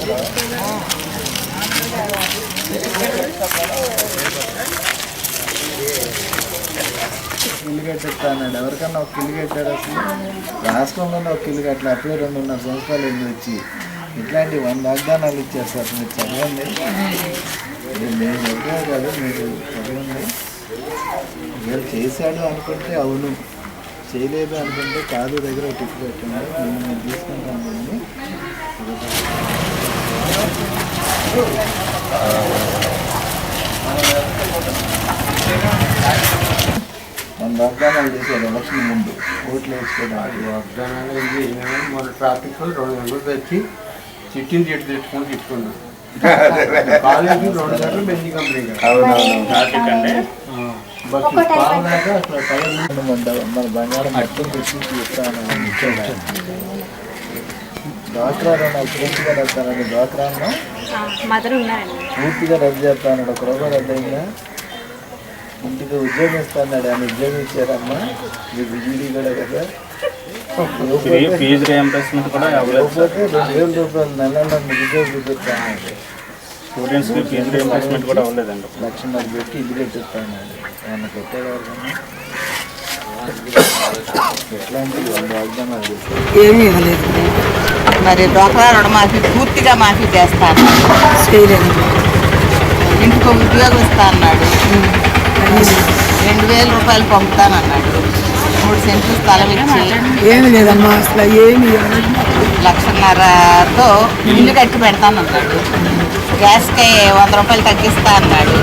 ఇల్లు కట్టేస్తాడు ఎవరికన్నా ఒక ఇల్లు కట్టాడు అసలు రాష్ట్రంలోనే ఒక ఇల్లు కట్టలే అప్పుడే 2.5 సంవత్సరాలు ఇల్లు వచ్చి ఇట్లాంటి 100 వాగ్దానాలు ఇచ్చేస్తారు మీరు చదవండి నేను చెప్పే కాదు మీరు చదవండి వీళ్ళు చేశాడు అనుకుంటే అవును చేయలేదు అనుకుంటే కాదు దగ్గర ఒక టిక్ పెట్టండి నేను తీసుకుంటాను మన వాగ్దానాలు చేశారు ఎలక్షన్ ముందు ఓట్లు వేసుకోవడానికి వాగ్దానాలు మన ట్రాఫిక్ 2 గంటలు తెచ్చి చిట్టీలు తెచ్చుకొని తిట్టుకున్నాం కాలేజీ 2 గంటలు బెంజీ కంపెనీ ట్రాఫిక్ అంటే మన బంగారం అర్థం తెచ్చి డ్వాక్రా రుణాలు పూర్తిగా రద్దానండి డ్వాక్రాను పూర్తిగా రద్దు చేస్తాను 1 రూపాయి రద్దు అయిందా ఇంటికి ఉద్యోగం ఇస్తాడు ఆయన ఉద్యోగం ఇచ్చారమ్మా మీకు జీడీ కూడా కదా ఫీజు రీయింబర్స్మెంట్ కూడా లేకపోతే 2,000 రూపాయలు నెలలో మిగిలితే చూపిస్తాను స్టూడెంట్స్కి ఫీజు రీయింబర్స్మెంట్ కూడా అవ్వలేదండి 1,00,000 పెట్టి ఇల్లు కట్టిస్తాను ఏమన్నా పెట్టేవారు ఎట్లాంటి వాగ్దానాలు ఏమీ ఇవ్వలేదు మరి డ్వాక్రా రుణమాఫీ పూర్తిగా మాఫీ చేస్తాను చేయలేదు ఇంటికి ఉద్యోగం ఇస్తా అన్నాడు 2,000 రూపాయలు పంపుతానన్నాడు 3 సెంట్లు స్థలం ఇచ్చి ఏమి లేదమ్మా అసలు ఏమి 1,50,000తో ఇల్లు కట్టి పెడతానన్నాడు గ్యాస్కి 100 రూపాయలు తగ్గిస్తా అన్నాడు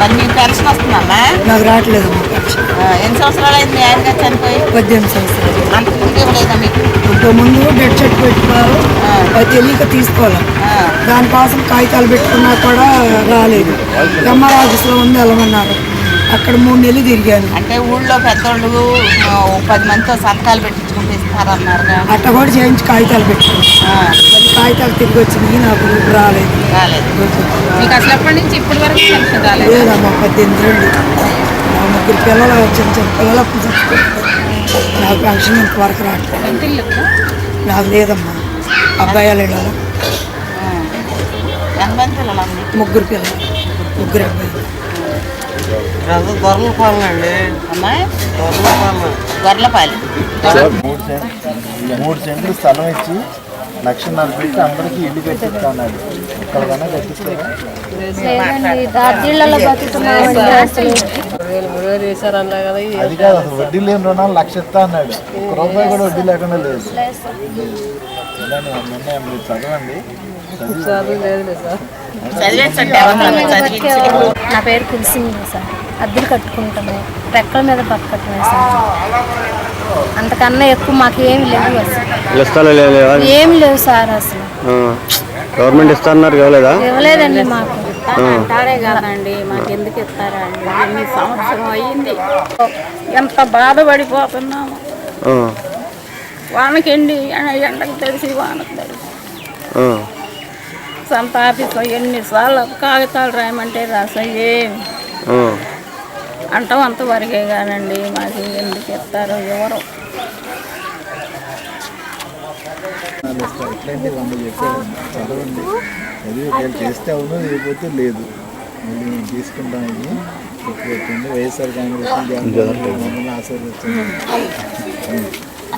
మరి మీకు పెన్షన్ వస్తుందమ్మా నాకు రావట్లేదు ఎన్ని సంవత్సరాలు అయింది మీ ఆయనగా చనిపోయి 18 సంవత్సరాలు అంతకుముందు ఇవ్వలేదా మీకు ఇంతకుముందు డెడ్ చెట్టు పెట్టుకోవాలి అది తెలియక తీసుకోవాలి దానికోసం కాగితాలు పెట్టుకున్నా కూడా రాలేదు ఎంఆర్ ఆఫీస్లో ఉంది వెళ్ళమన్నారు అక్కడ 3 నెలలు తిరిగాను అంటే ఊళ్ళో పెద్దోళ్ళు 10 మందితో సంతకాలు పెట్టించుకుంటూ ఇస్తారన్నారు అట్ట కూడా చేయించి కాగితాలు పెట్టుకున్నాను కాగితాలు తిరిగి వచ్చినాయి నాకు రాలేదు మీకు అసలు ఎప్పటి నుంచి ఇప్పటి వరకు పెన్షన్ రాలేదు లేదమ్మా 18 నుండి 3 పిల్లలు చిన్న పిల్లలు నాకు పెన్షన్ ఇంతవరకు రావట్లేదు నాకు లేదమ్మా అబ్బాయిలు ముగ్గురు పిల్లలు 3 అబ్బాయిలు దొరలపాలెం అండి అమ్మాయి దొరలపాలెం గొర్రెలపాలెం 3 సెంట్లు స్థలం ఇచ్చి 1,50,000 పెట్టి అందరికీ ఇల్లు కట్టిస్తా అన్నాడు ఎక్కడికైనా కట్టిస్తారా అది కాదు అసలు వడ్డీ లేని రుణాలు 1,00,000 ఇస్తా అన్నాడు 1 రూపాయి కూడా వడ్డీ లేకుండా లేదు మీరు చదవండి నా పేరు కుల్సింగ్ సార్ అద్దెలు కట్టుకుంటాము రెక్కల మీద బతకటమే సార్ అంతకన్నా ఎక్కువ మాకు ఏమి లేవు అసలు ఏమి లేవు సార్ అసలు గవర్నమెంట్ ఇస్తున్నారు ఇవ్వలేదండి మాకు అంటారే కాదండి మాకు ఎందుకు ఇస్తారా అండి ఎన్ని సంవత్సరం అయ్యింది ఎంత బాధపడిపోతున్నాము వానకండి ఎండకు తెలిసి వానకు తెలిసి సంత ఆఫీస్లో ఎన్నిసార్లు కాగితాలు రాయమంటే రాసాయి అంటాం అంతవరకే కానండి మాకు ఎందుకు ఇస్తారో ఎవరు ఎట్లయితే 100 చెప్పారు చదవండి చదివి చేస్తే అవును లేకపోతే లేదు మళ్ళీ మేము తీసుకుంటాం ఇది ఎక్కువ వైఎస్ఆర్ కాంగ్రెస్ ఆశీర్వదించండి